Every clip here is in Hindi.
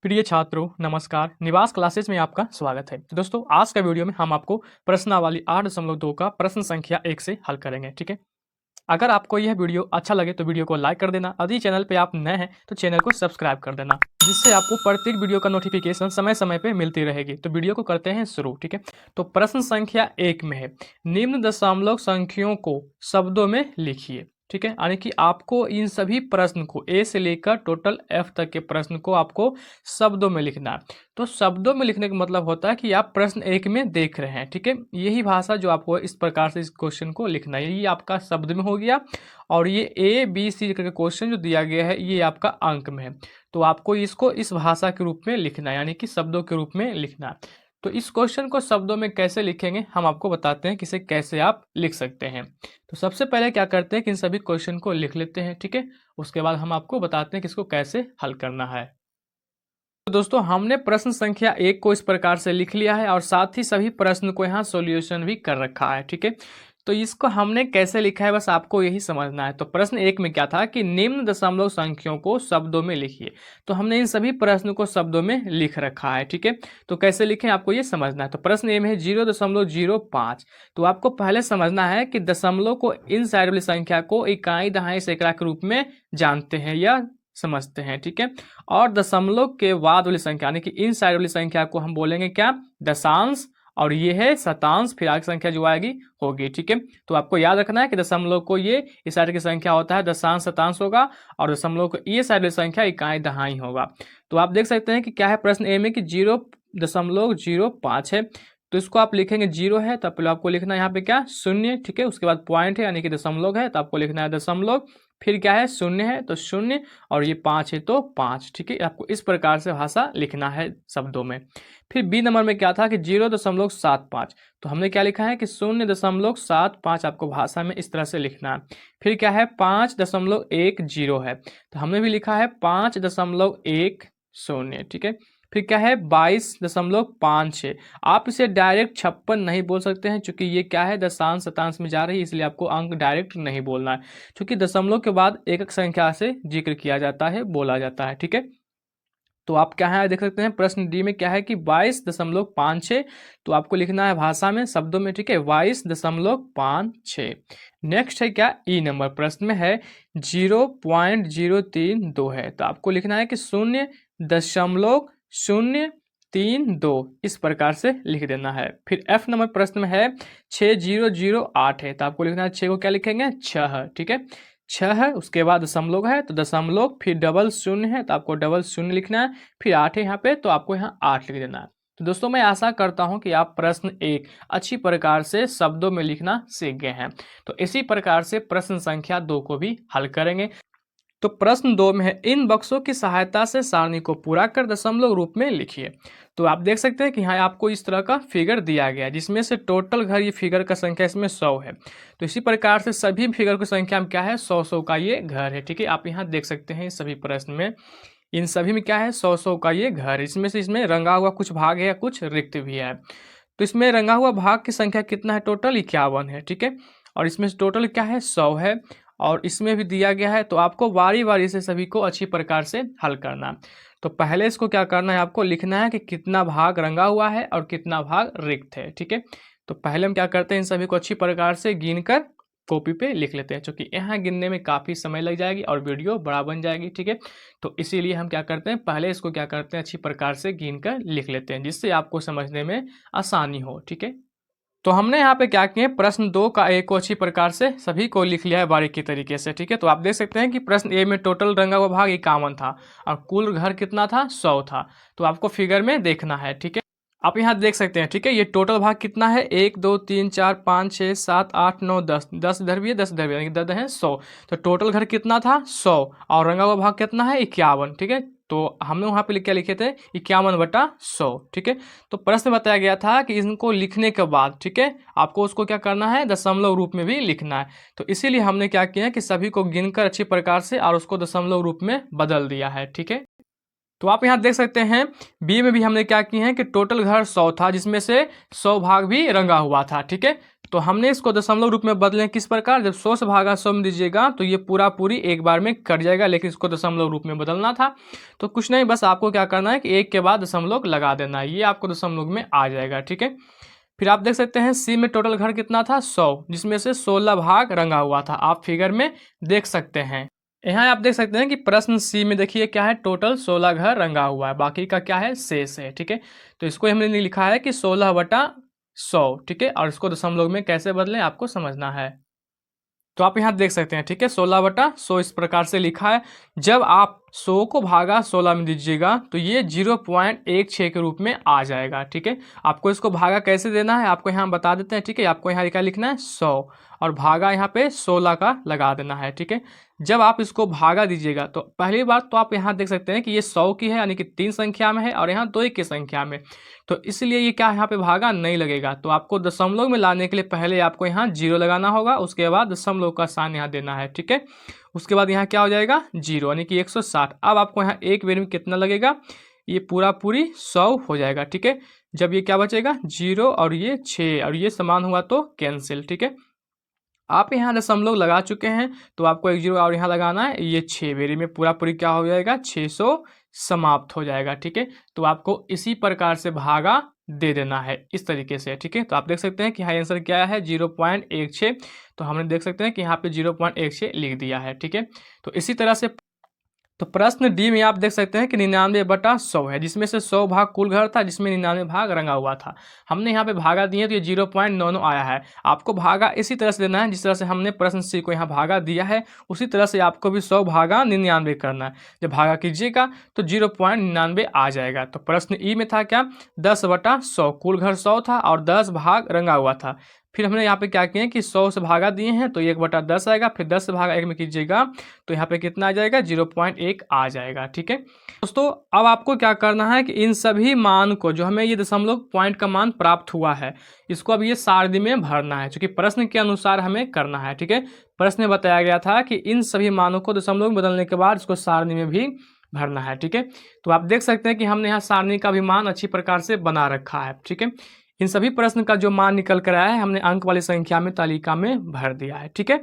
प्रिय छात्रों नमस्कार। निवास क्लासेस में आपका स्वागत है। तो दोस्तों आज का वीडियो में हम आपको प्रश्नावली 8.2 का प्रश्न संख्या 1 से हल करेंगे। ठीक है, अगर आपको यह वीडियो अच्छा लगे तो वीडियो को लाइक कर देना। यदि चैनल पे आप नए हैं तो चैनल को सब्सक्राइब कर देना, जिससे आपको प्रत्येक वीडियो का नोटिफिकेशन समय समय पे मिलती रहेगी। तो वीडियो को करते हैं शुरू। ठीक है, तो प्रश्न संख्या 1 में है, निम्न दशमलव संख्याओं को शब्दों में लिखिए। ठीक है, यानी कि आपको इन सभी प्रश्न को ए से लेकर टोटल एफ तक के प्रश्न को आपको शब्दों में लिखना है। तो शब्दों में लिखने का मतलब होता है कि आप प्रश्न एक में देख रहे हैं। ठीक है, यही भाषा जो आपको इस प्रकार से इस क्वेश्चन को लिखना है, ये आपका शब्द में हो गया। और ये ए बी सी करके क्वेश्चन जो दिया गया है ये आपका अंक में है। तो आपको इसको इस भाषा के रूप में लिखना है, यानी कि शब्दों के रूप में लिखना है। तो इस क्वेश्चन को शब्दों में कैसे लिखेंगे हम आपको बताते हैं कि इसे कैसे आप लिख सकते हैं। तो सबसे पहले क्या करते हैं कि इन सभी क्वेश्चन को लिख लेते हैं। ठीक है, उसके बाद हम आपको बताते हैं कि इसको कैसे हल करना है। तो दोस्तों हमने प्रश्न संख्या 1 को इस प्रकार से लिख लिया है और साथ ही सभी प्रश्न को यहाँ सॉल्यूशन भी कर रखा है। ठीक है, तो इसको हमने कैसे लिखा है बस आपको यही समझना है। तो प्रश्न 1 में क्या था कि निम्न दशमलव संख्याओं को शब्दों में लिखिए। तो हमने इन सभी प्रश्न को शब्दों में लिख रखा है। ठीक है, तो कैसे लिखें आपको ये समझना है। तो प्रश्न ए में है 0.05। तो आपको पहले समझना है कि दशमलव को इन साइड वाली संख्या को इकाई दहाई सैकड़ा के रूप में जानते हैं या समझते हैं। ठीक है, और दशमलव के बाद वाली संख्या यानी कि इन साइड वाली संख्या को हम बोलेंगे क्या, दशांश। और ये है शतांश, फिर आगे संख्या जो आएगी होगी। ठीक है, तो आपको याद रखना है कि दशमलव को ये इस साइड की संख्या होता है दशांश शतांश होगा, और दशमलव को ये साइड वाली संख्या इकाई दहाई होगा। तो आप देख सकते हैं कि क्या है प्रश्न ए में कि 0.05 है। तो इसको आप लिखेंगे 0 है तो पहले आपको लिखना है यहाँ पे क्या, शून्य। ठीक है, उसके बाद पॉइंट है यानी कि दशमलव है तो आपको लिखना है दशमलव, फिर क्या है शून्य है तो शून्य, और ये 5 है तो 5। ठीक है, आपको इस प्रकार से भाषा लिखना है शब्दों में। फिर बी नंबर में क्या था कि 0.75। तो हमने क्या लिखा है कि 0.75 आपको भाषा में इस तरह से लिखना है। फिर क्या है 5.10 है, तो हमने भी लिखा है 5.10। ठीक है, फिर क्या है 22.56। आप इसे डायरेक्ट 56 नहीं बोल सकते हैं, क्योंकि ये क्या है दशांश शतांश में जा रही है, इसलिए आपको अंक डायरेक्ट नहीं बोलना है, क्योंकि दशमलव के बाद एक एक संख्या से जिक्र किया जाता है, बोला जाता है। ठीक है, तो आप क्या है देख सकते हैं प्रश्न डी में क्या है कि 22.56। तो आपको लिखना है भाषा में शब्दों में। ठीक है, 22.56। नेक्स्ट है क्या, ई नंबर प्रश्न में है 0.032 है। तो आपको लिखना है कि 0.032 इस प्रकार से लिख देना है। फिर एफ नंबर प्रश्न में है 6008 है। तो आपको लिखना है 6 को क्या लिखेंगे 6। ठीक है, 6 है, उसके बाद दशमलव है तो दशमलव, फिर डबल शून्य है तो आपको डबल शून्य लिखना है, फिर 8 है यहाँ पे तो आपको यहाँ 8 लिख देना है। तो दोस्तों मैं आशा करता हूँ कि आप प्रश्न 1 अच्छी प्रकार से शब्दों में लिखना सीख गए हैं। तो इसी प्रकार से प्रश्न संख्या 2 को भी हल करेंगे। तो प्रश्न 2 में है, इन बक्सों की सहायता से सारणी को पूरा कर दशमलव रूप में लिखिए। तो आप देख सकते हैं कि यहाँ आपको इस तरह का फिगर दिया गया है, जिसमें से टोटल घर ये फिगर का संख्या इसमें 100 है। तो इसी प्रकार से सभी फिगर की संख्या में क्या है 100 का ये घर है। ठीक है, आप यहाँ देख सकते हैं सभी प्रश्न में इन सभी में क्या है 100 का ये घर है। इसमें रंगा हुआ कुछ भाग है या कुछ रिक्त भी है। तो इसमें रंगा हुआ भाग की संख्या कितना है, टोटल 51 है। ठीक है, और इसमें टोटल क्या है 100 है, और इसमें भी दिया गया है। तो आपको बारी बारी से सभी को अच्छी प्रकार से हल करना है। तो पहले इसको क्या करना है, आपको लिखना है कि कितना भाग रंगा हुआ है और कितना भाग रिक्त है। ठीक है, तो पहले हम क्या करते हैं इन सभी को अच्छी प्रकार से गिन कर कॉपी पे लिख लेते हैं, क्योंकि यहाँ गिनने में काफ़ी समय लग जाएगी और वीडियो बड़ा बन जाएगी। ठीक है, तो इसीलिए हम क्या करते हैं पहले इसको क्या करते हैं अच्छी प्रकार से गिन कर लिख लेते हैं, जिससे आपको समझने में आसानी हो। ठीक है, तो हमने यहाँ पे क्या किए प्रश्न 2 का ए को अच्छी प्रकार से सभी को लिख लिया है बारीकी तरीके से। ठीक है, तो आप देख सकते हैं कि प्रश्न ए में टोटल रंगा हुआ भाग 51 था और कुल घर कितना था 100 था। तो आपको फिगर में देखना है। ठीक है, आप यहाँ देख सकते हैं। ठीक है, ये टोटल भाग कितना है 1 2 3 4 5 6 7 8 9 10 10 इधर भी है 10 इधर भी है, 10 है 100। तो टोटल घर कितना था 100 और रंगा हुआ भाग कितना है 51। ठीक है, तो हमने वहाँ पे क्या लिखे थे 51/100। ठीक है, तो प्रश्न बताया गया था कि इनको लिखने के बाद ठीक है आपको उसको क्या करना है दशमलव रूप में भी लिखना है। तो इसीलिए हमने क्या किया कि सभी को गिनकर अच्छी प्रकार से और उसको दशमलव रूप में बदल दिया है। ठीक है, तो आप यहाँ देख सकते हैं बी में भी हमने क्या किए हैं कि टोटल घर 100 था, जिसमें से 100 भाग भी रंगा हुआ था। ठीक है, तो हमने इसको दशमलव रूप में बदलें किस प्रकार, जब 100 से भागा 100 में दीजिएगा तो ये पूरा पूरी एक बार में कट जाएगा, लेकिन इसको दशमलव रूप में बदलना था। तो कुछ नहीं, बस आपको क्या करना है कि एक के बाद दशमलव लगा देना है, ये आपको दशमलव में आ जाएगा। ठीक है, फिर आप देख सकते हैं सी में टोटल घर कितना था 100, जिसमें से 16 भाग रंगा हुआ था, आप फिगर में देख सकते हैं। यहाँ आप देख सकते हैं कि प्रश्न सी में देखिए क्या है, टोटल 16 घर रंगा हुआ है, बाकी का क्या है, शेष है। ठीक है, तो इसको हमने लिखा है कि 16/100। ठीक है, और इसको दशमलव में कैसे बदलें आपको समझना है। तो आप यहाँ देख सकते हैं, ठीक है, 16/100 इस प्रकार से लिखा है। जब आप 100 को भागा 16 में दीजिएगा तो ये 0.16 के रूप में आ जाएगा। ठीक है, आपको इसको भागा कैसे देना है आपको यहाँ बता देते हैं। ठीक है, आपको यहाँ क्या लिखना है 100 और भागा यहाँ पे 16 का लगा देना है। ठीक है, जब आप इसको भागा दीजिएगा तो पहली बात तो आप यहाँ देख सकते हैं कि ये 100 की है, यानी कि 3 संख्या में है और यहाँ 2 की संख्या में, तो इसलिए ये क्या यहाँ पे भागा नहीं लगेगा। तो आपको दशमलव में लाने के लिए पहले आपको यहाँ 0 लगाना होगा, उसके बाद दशमलव का साइन यहाँ देना है। ठीक है, उसके बाद यहाँ क्या हो जाएगा 0, यानी कि 160। अब आपको यहाँ एक बेर में कितना लगेगा, ये पूरा पूरी 100 हो जाएगा। ठीक है, जब ये क्या बचेगा 0 और ये 6 और ये समान हुआ तो कैंसिल। ठीक है, आप यहाँ दशमलव लगा चुके हैं तो आपको एक 0 और यहाँ लगाना है, ये 6 बेरी में पूरा पूरी क्या हो जाएगा 600 समाप्त हो जाएगा। ठीक है, तो आपको इसी प्रकार से भागा दे देना है इस तरीके से। ठीक है, तो आप देख सकते हैं कि यहाँ आंसर क्या है 0.16, तो हमने देख सकते हैं कि यहाँ पे 0.16 लिख दिया है। ठीक है, तो इसी तरह से तो प्रश्न डी में आप देख सकते हैं कि 99/100 है, जिसमें से 100 भाग कुल घर था, जिसमें 99 भाग रंगा हुआ था। हमने यहाँ पे भागा दिए तो ये 0.99 आया है। आपको भागा इसी तरह से देना है जिस तरह से हमने प्रश्न सी को यहाँ भागा दिया है, उसी तरह से आपको भी 100 भागा 99 करना है। जब भागा कीजिएगा तो 0.99 आ जाएगा। तो प्रश्न ई में था क्या 10/100, कुल घर 100 था और 10 भाग रंगा हुआ था। फिर हमने यहाँ पे क्या किए कि 100 से भागा दिए हैं तो 1/10 आएगा, फिर 10 से भागा 1 में कीजिएगा तो यहाँ पे कितना आ जाएगा 0.1 आ जाएगा। ठीक है दोस्तों, अब आपको क्या करना है कि इन सभी मान को, जो हमें ये दशमलव पॉइंट का मान प्राप्त हुआ है, इसको अब ये सारणी में भरना है, क्योंकि प्रश्न के अनुसार हमें करना है। ठीक है, प्रश्न में बताया गया था कि इन सभी मानों को दशमलव में बदलने के बाद इसको सारणी में भी भरना है। ठीक है, तो आप देख सकते हैं कि हमने यहाँ सारणी का भी मान अच्छी प्रकार से बना रखा है। ठीक है, इन सभी प्रश्न का जो मान निकल कर आया है हमने अंक वाली संख्या में तालिका में भर दिया है। ठीक है,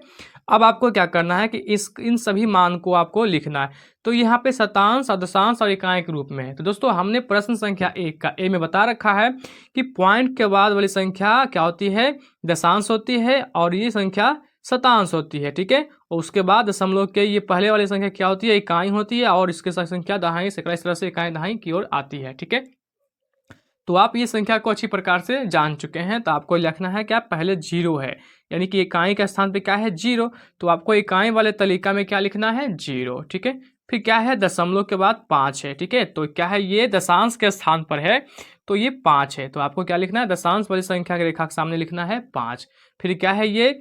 अब आपको क्या करना है कि इन सभी मान को आपको लिखना है। तो यहाँ पे शतांश और दशांश और इकाई के रूप में है। तो दोस्तों हमने प्रश्न संख्या 1 का ए में बता रखा है कि पॉइंट के बाद वाली संख्या क्या होती है, दशांश होती है, और ये संख्या शतांश होती है। ठीक है, और उसके बाद दशमलव के ये पहले वाली संख्या क्या होती है, इकाई होती है, और इसके साथ संख्या दहाई सैकड़ा, इस तरह से इकाई दहाई की ओर आती है। ठीक है, तो आप ये संख्या को अच्छी प्रकार से जान चुके हैं। तो आपको लिखना है क्या, पहले 0 है, यानी कि इकाई के स्थान पे क्या है 0, तो आपको इकाई वाले तालिका में क्या लिखना है 0। ठीक है, फिर क्या है दशमलव के बाद 5 है। ठीक है, तो क्या है ये दशांश के स्थान पर है तो ये 5 है, तो आपको क्या लिखना है दशांश वाली संख्या की रेखा के सामने लिखना है 5। फिर क्या है ये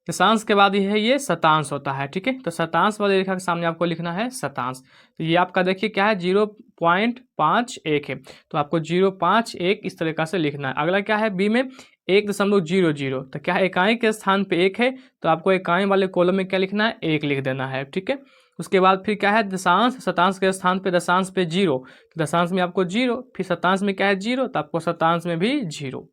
दशांश के बाद ये शतांश होता है। ठीक है, तो शतांश वाली रेखा के सामने आपको लिखना है शतांश। तो ये आपका देखिए क्या है 0.51 है, तो आपको 0.51 इस तरीका से लिखना है। अगला क्या है बी में 1.00, तो क्या है इकाई के स्थान पे 1 है, तो आपको इकाई वाले कॉलम में क्या लिखना है 1 लिख देना है। ठीक है, उसके बाद फिर क्या है दशांश, शतांश के स्थान पे दशांश पे 0, तो दशांश में आपको 0, फिर शतांश में क्या है 0, तो आपको शतांश में भी 0।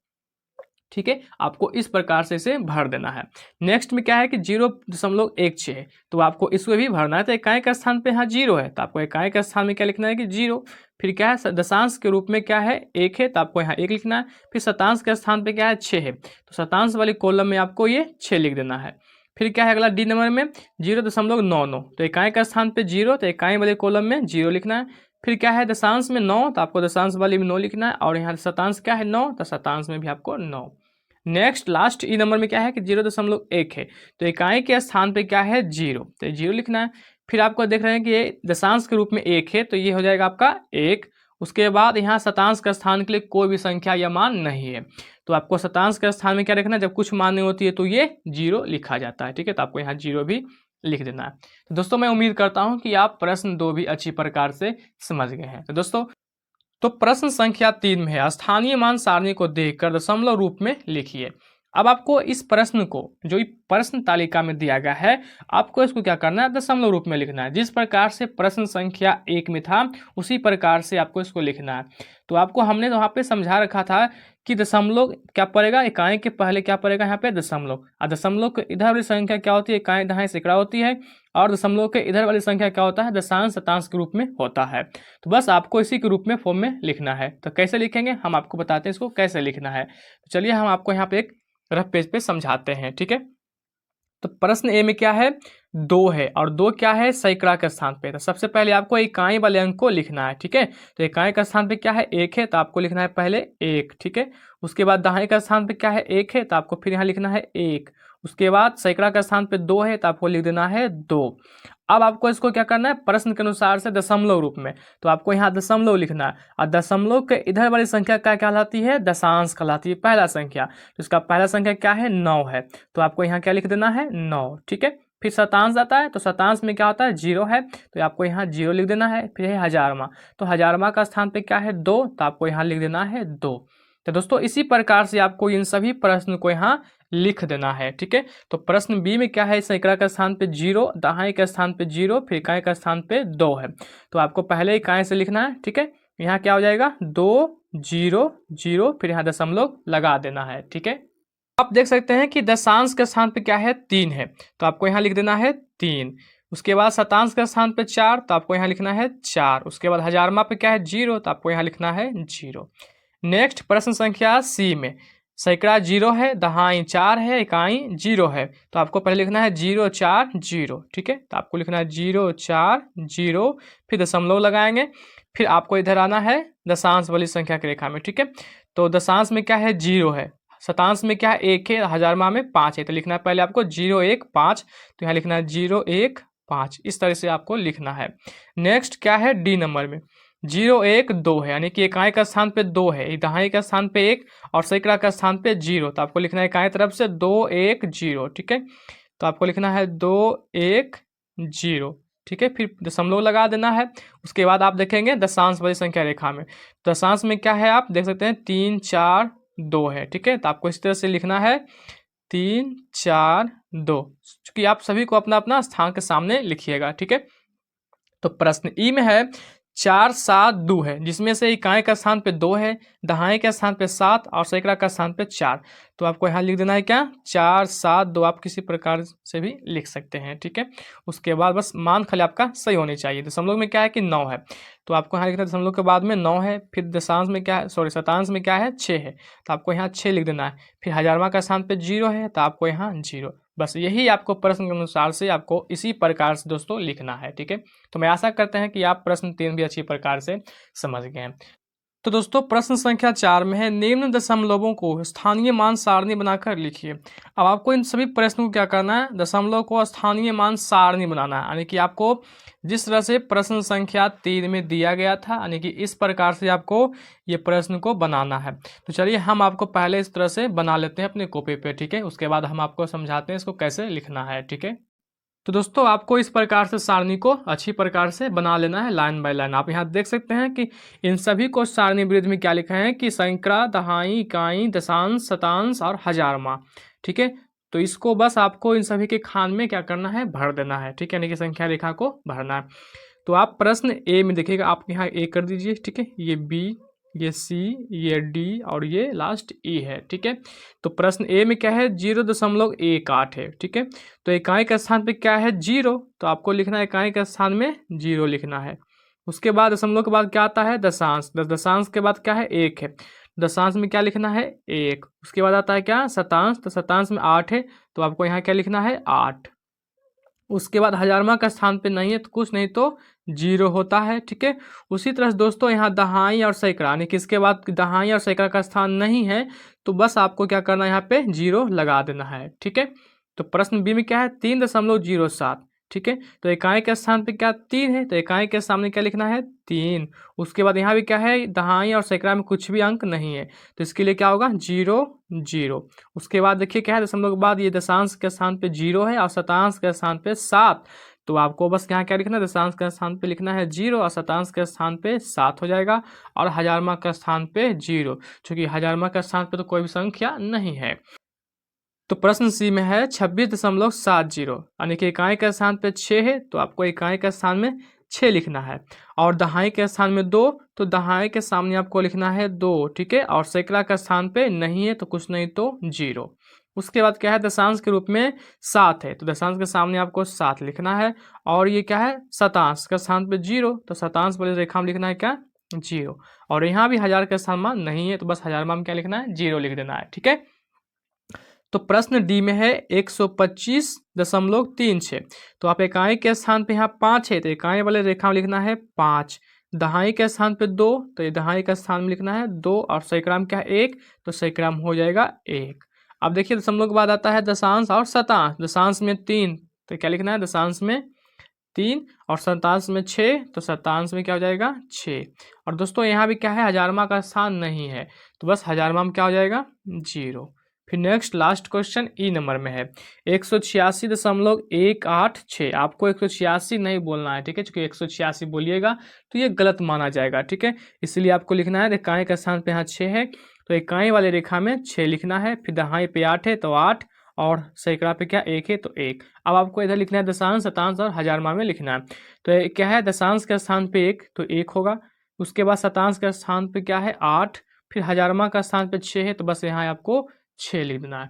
ठीक है, आपको इस प्रकार से इसे भर देना है। नेक्स्ट में क्या है कि 0.16 है, तो आपको इसको भी भरना है। तो इकाई का स्थान पे यहाँ 0 है, तो आपको इकाई का स्थान में क्या लिखना है कि 0। फिर क्या है दशांश के रूप में क्या है 1 है, तो आपको यहाँ 1 लिखना है। फिर शतांश के स्थान पे क्या है 6 है, तो शतांश वाले कॉलम में आपको ये 6 लिख देना है। फिर क्या है अगला डी नंबर में 0.99, तो इकाई का स्थान पे 0, तो इकाई वाले कॉलम में 0 लिखना है। फिर क्या है दशांश में 9, तो आपको दशांश वाली में 9 लिखना है, और यहाँ शतांश क्या है 9, तो शतांश में भी आपको 9। नेक्स्ट लास्ट ई नंबर में क्या है कि 0.1 है, तो इकाई के स्थान पे क्या है 0, तो 0 लिखना है। फिर आपको देख रहे हैं कि ये दशांश के रूप में 1 है, तो ये हो जाएगा आपका 1। उसके बाद यहाँ शतांश का स्थान के लिए कोई भी संख्या या मान नहीं है, तो आपको शतांश के स्थान में क्या रखना है, जब कुछ मान नहीं होती है तो ये 0 लिखा जाता है। ठीक है, तो आपको यहाँ 0 भी लिख देना है। तो दोस्तों मैं उम्मीद करता हूँ कि आप प्रश्न 2 भी अच्छी प्रकार से समझ गए हैं। तो दोस्तों तो प्रश्न संख्या 3 में है स्थानीय मान सारणी को देखकर दशमलव रूप में लिखिए। अब आपको इस प्रश्न को जो प्रश्न तालिका में दिया गया है, आपको इसको क्या करना है, दशमलव रूप में लिखना है। जिस प्रकार से प्रश्न संख्या 1 में था उसी प्रकार से आपको इसको लिखना है। तो आपको हमने वहाँ पे समझा रखा था कि दशमलव क्या पड़ेगा, इकाई के पहले क्या पड़ेगा यहाँ पे दशमलव, और दशमलव के इधर वाली संख्या क्या होती है, इकाई दहाई सैकड़ा होती है, और दशमलव के इधर वाली संख्या क्या होता है, दशांश शतांश के रूप में होता है। तो बस आपको इसी के रूप में फॉर्म में लिखना है। तो कैसे लिखेंगे हम आपको बताते हैं इसको कैसे लिखना है। तो चलिए हम आपको यहाँ पे एक रफ पेज पे समझाते हैं, ठीक है। तो प्रश्न ए में क्या है, 2 है, और 2 क्या है, सैकड़ा के स्थान पे। तो सबसे पहले आपको इकाई वाले अंक को लिखना है, ठीक है। तो इकाई का स्थान पे क्या है, 1 है, तो आपको लिखना है पहले 1, ठीक है। उसके बाद दहाई का स्थान पे क्या है, 1 है, तो आपको फिर यहाँ लिखना है 1। उसके बाद सैकड़ा का स्थान पे 2 है, तो आपको लिख देना है 2। अब आपको इसको क्या करना है, प्रश्न के अनुसार से दशमलव रूप में, तो आपको यहाँ दशमलव लिखना है, और दशमलव के इधर वाली संख्या क्या कहलाती है, दशांश कहलाती है, पहला संख्या। तो इसका पहला संख्या क्या है, 9 है, तो आपको यहाँ क्या लिख देना है 9, ठीक है। फिर शतांश आता है, तो शतांश में क्या होता है, 0 है, तो आपको यहाँ 0 लिख देना है। फिर है हजारमा, तो हजारमा का स्थान पे क्या है 2, तो आपको यहाँ लिख देना है 2। तो दोस्तों इसी प्रकार से आपको इन सभी प्रश्न को यहाँ लिख देना है, ठीक है। तो प्रश्न बी में क्या है, सैकड़ा का स्थान पे 0, दहाई का स्थान पे 0, फिर इकाई का स्थान पे 2 है, तो आपको पहले इकाई से लिखना है, ठीक है। यहाँ क्या हो जाएगा 2 0 0, फिर यहाँ दशमलव लगा देना है, ठीक है। आप देख सकते हैं कि दशांश के स्थान पे क्या है 3 है, तो आपको यहाँ लिख देना है 3। उसके बाद शतांश के स्थान पे 4, तो आपको यहाँ लिखना है 4। उसके बाद हजारमा पे क्या है 0, तो आपको यहाँ लिखना है 0। नेक्स्ट प्रश्न संख्या सी में सैकड़ा 0 है, दहाई 4 है, इकाई 0 है, तो आपको पहले लिखना है 0 4 0, ठीक है। तो आपको लिखना है 0 4 0, फिर दशमलव लगाएंगे, फिर आपको इधर आना है दशांश वाली संख्या की रेखा में, ठीक है। तो दशांश में क्या है 0 है, शतांश में क्या है 1 है, हजारमा में 5 है, तो लिखना है पहले आपको 0 1 5, तो यहाँ लिखना है 0 1 5, इस तरह से आपको लिखना है। नेक्स्ट क्या है डी नंबर में 0 1 2 है, यानी कि इकाई का स्थान पे 2 है, दहाई का स्थान पे 1, और सैकड़ा का स्थान पे 0, तो आपको लिखना है इकाई तरफ से 2 1 0, ठीक है। तो आपको लिखना है 2 1 0, ठीक है। फिर दशमलव लगा देना है। उसके बाद आप देखेंगे दशांश वाली संख्या रेखा में, दशांश में क्या है आप देख सकते हैं 3 4 2 है, ठीक है। तो आपको इस तरह से लिखना है 3 4 2, क्योंकि आप सभी को अपना अपना स्थान के सामने लिखिएगा, ठीक है। तो प्रश्न ई में है 4 7 2 है, जिसमें से इकाई का स्थान पे 2 है, दहाई के स्थान पे 7, और सैकड़ा का स्थान पे 4, तो आपको यहाँ लिख देना है क्या 4 7 2, आप किसी प्रकार से भी लिख सकते हैं, ठीक है। उसके बाद बस मान खाली आपका सही होनी चाहिए। दशमलव में क्या है कि 9 है, तो आपको यहाँ लिखना है दशमलव के बाद में 9 है, फिर दशांश में क्या है, सॉरी शतांश में क्या है 6 है, तो आपको यहाँ 6 लिख देना है। फिर हजारमा का स्थान पे 0 है, तो आपको यहाँ 0। बस यही आपको प्रश्न के अनुसार से आपको इसी प्रकार से दोस्तों लिखना है, ठीक है। तो मैं आशा करते हैं कि आप प्रश्न 3 भी अच्छी प्रकार से समझ गए हैं। तो दोस्तों प्रश्न संख्या 4 में है निम्न दशमलवों को स्थानीय मान सारणी बनाकर लिखिए। अब आपको इन सभी प्रश्नों को क्या करना है, दशमलव को स्थानीय मान सारणी बनाना है, यानी कि आपको जिस तरह से प्रश्न संख्या 3 में दिया गया था, यानी कि इस प्रकार से आपको ये प्रश्न को बनाना है। तो चलिए हम आपको पहले इस तरह से बना लेते हैं अपने कॉपी पे, ठीक है। उसके बाद हम आपको समझाते हैं इसको कैसे लिखना है, ठीक है। तो दोस्तों आपको इस प्रकार से सारणी को अच्छी प्रकार से बना लेना है लाइन बाय लाइन। आप यहाँ देख सकते हैं कि इन सभी को सारणी वृद्धि में क्या लिखा है कि सैकड़ा दहाई इकाई दशांश शतांश और हजारमा, ठीक है। तो इसको बस आपको इन सभी के खान में क्या करना है, भर देना है, ठीक है, यानी कि संख्या रेखा को भरना है। तो आप प्रश्न ए में देखिएगा, आप यहाँ ए कर दीजिए, ठीक है, ये बी, ये सी, ये डी, और ये लास्ट ई है, ठीक है। तो प्रश्न ए में क्या है 0.18 है, ठीक है। तो इकाई के स्थान पे क्या है 0, तो आपको लिखना है इकाई के स्थान में 0 लिखना है। उसके बाद दशमलव के बाद क्या आता है दशांश, दशांश के बाद क्या है 1 है, दशांश में क्या लिखना है 1। उसके बाद आता है क्या शतांश, तो शतांश में 8 है, तो आपको यहाँ क्या लिखना है 8। उसके बाद हजारमा का स्थान पे नहीं है तो कुछ नहीं तो 0 होता है, ठीक है। उसी तरह से दोस्तों यहाँ दहाई और सैकड़ा, यानी कि इसके बाद दहाई और सैकड़ा का स्थान नहीं है, तो बस आपको क्या करना है यहाँ पे 0 लगा देना है, ठीक है। तो प्रश्न बी में क्या है 3.07, ठीक है। तो इकाई के स्थान पे क्या 3 है, तो इकाई के सामने क्या लिखना है 3। उसके बाद यहाँ भी क्या है दहाई और सैकड़ा में कुछ भी अंक नहीं है, तो इसके लिए क्या होगा 0 0। उसके बाद देखिए क्या है दशमलव के बाद ये दशांश के स्थान पे 0 है और शतांश के स्थान पे 7, तो आपको बस यहाँ क्या लिखना है दशांश के स्थान पे लिखना है 0 और शतांश के स्थान पे 7 हो जाएगा, और हजारमा का स्थान पे 0, क्योंकि हजारमा का स्थान पे तो कोई भी संख्या नहीं है। तो प्रश्न सी में है 26.70, यानी कि इकाई के स्थान पे 6 है तो आपको इकाई के स्थान में 6 लिखना है, और दहाई के स्थान में 2 तो दहाई के सामने आपको लिखना है 2, ठीक है। और सैकड़ा के स्थान पे नहीं है तो कुछ नहीं तो 0। उसके बाद क्या है, दशांश के रूप में 7 है तो दशांश के सामने आपको 7 लिखना है, और ये क्या है, शतांश के स्थान पे 0 तो शतांश वाली रेखा में लिखना है क्या, 0। और यहाँ भी हजार के स्थान मान नहीं है तो बस हजार मान क्या लिखना है, 0 लिख देना है, ठीक है। तो प्रश्न डी में है 125.36, तो आप इकाई के स्थान पे यहाँ 5 है तो इकाई वाले रेखा में लिखना है 5, दहाई के स्थान पे 2 तो ये दहाई का स्थान में लिखना है 2, और सैकड़ा में क्या है 1 तो सैकड़ा में हो जाएगा 1। अब देखिए दशमलव के बाद आता है दशांश और शतांश। दशांश में 3 तो क्या लिखना है, दशांश में 3, और शतांश में 6 तो शतांश में क्या हो जाएगा 6। और दोस्तों यहाँ भी क्या है, हजारमा का स्थान नहीं है तो बस हजारमा में क्या हो जाएगा 0। फिर नेक्स्ट लास्ट क्वेश्चन ई नंबर में है 186.186, आपको 186 नहीं बोलना है, ठीक है, क्योंकि 186 बोलिएगा तो ये गलत माना जाएगा, ठीक है। इसलिए आपको लिखना है इकाई का स्थान पे यहाँ 6 है तो इकाई वाले रेखा में 6 लिखना है, फिर दहाई पे 8 है तो 8, और सैकड़ा पे क्या 1 है तो 1। अब आपको इधर लिखना है दशांश, शतांश और हजारमा में लिखना है। तो ये क्या है, दशांश के स्थान पे 1 तो 1 होगा, उसके बाद शतांश के स्थान पे क्या है 8, फिर हजारमा का स्थान पे 6 है तो बस यहाँ आपको 6 लिख देना है।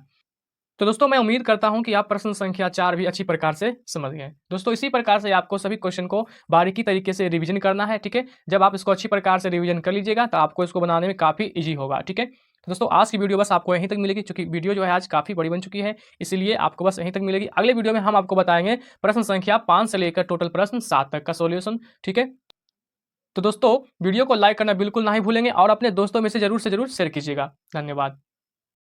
तो दोस्तों मैं उम्मीद करता हूं कि आप प्रश्न संख्या 4 भी अच्छी प्रकार से समझ गए। दोस्तों इसी प्रकार से आपको सभी क्वेश्चन को बारीकी तरीके से रिवीजन करना है, ठीक है। जब आप इसको अच्छी प्रकार से रिवीजन कर लीजिएगा तो आपको इसको बनाने में काफ़ी ईजी होगा, ठीक है। तो दोस्तों आज की वीडियो बस आपको यहीं तक मिलेगी, क्योंकि वीडियो जो है आज काफ़ी बड़ी बन चुकी है, इसलिए आपको बस यहीं तक मिलेगी। अगले वीडियो में हम आपको बताएंगे प्रश्न संख्या 5 से लेकर टोटल प्रश्न 7 तक का सोल्यूशन, ठीक है। तो दोस्तों वीडियो को लाइक करना बिल्कुल नहीं भूलेंगे और अपने दोस्तों में से जरूर शेयर कीजिएगा। धन्यवाद।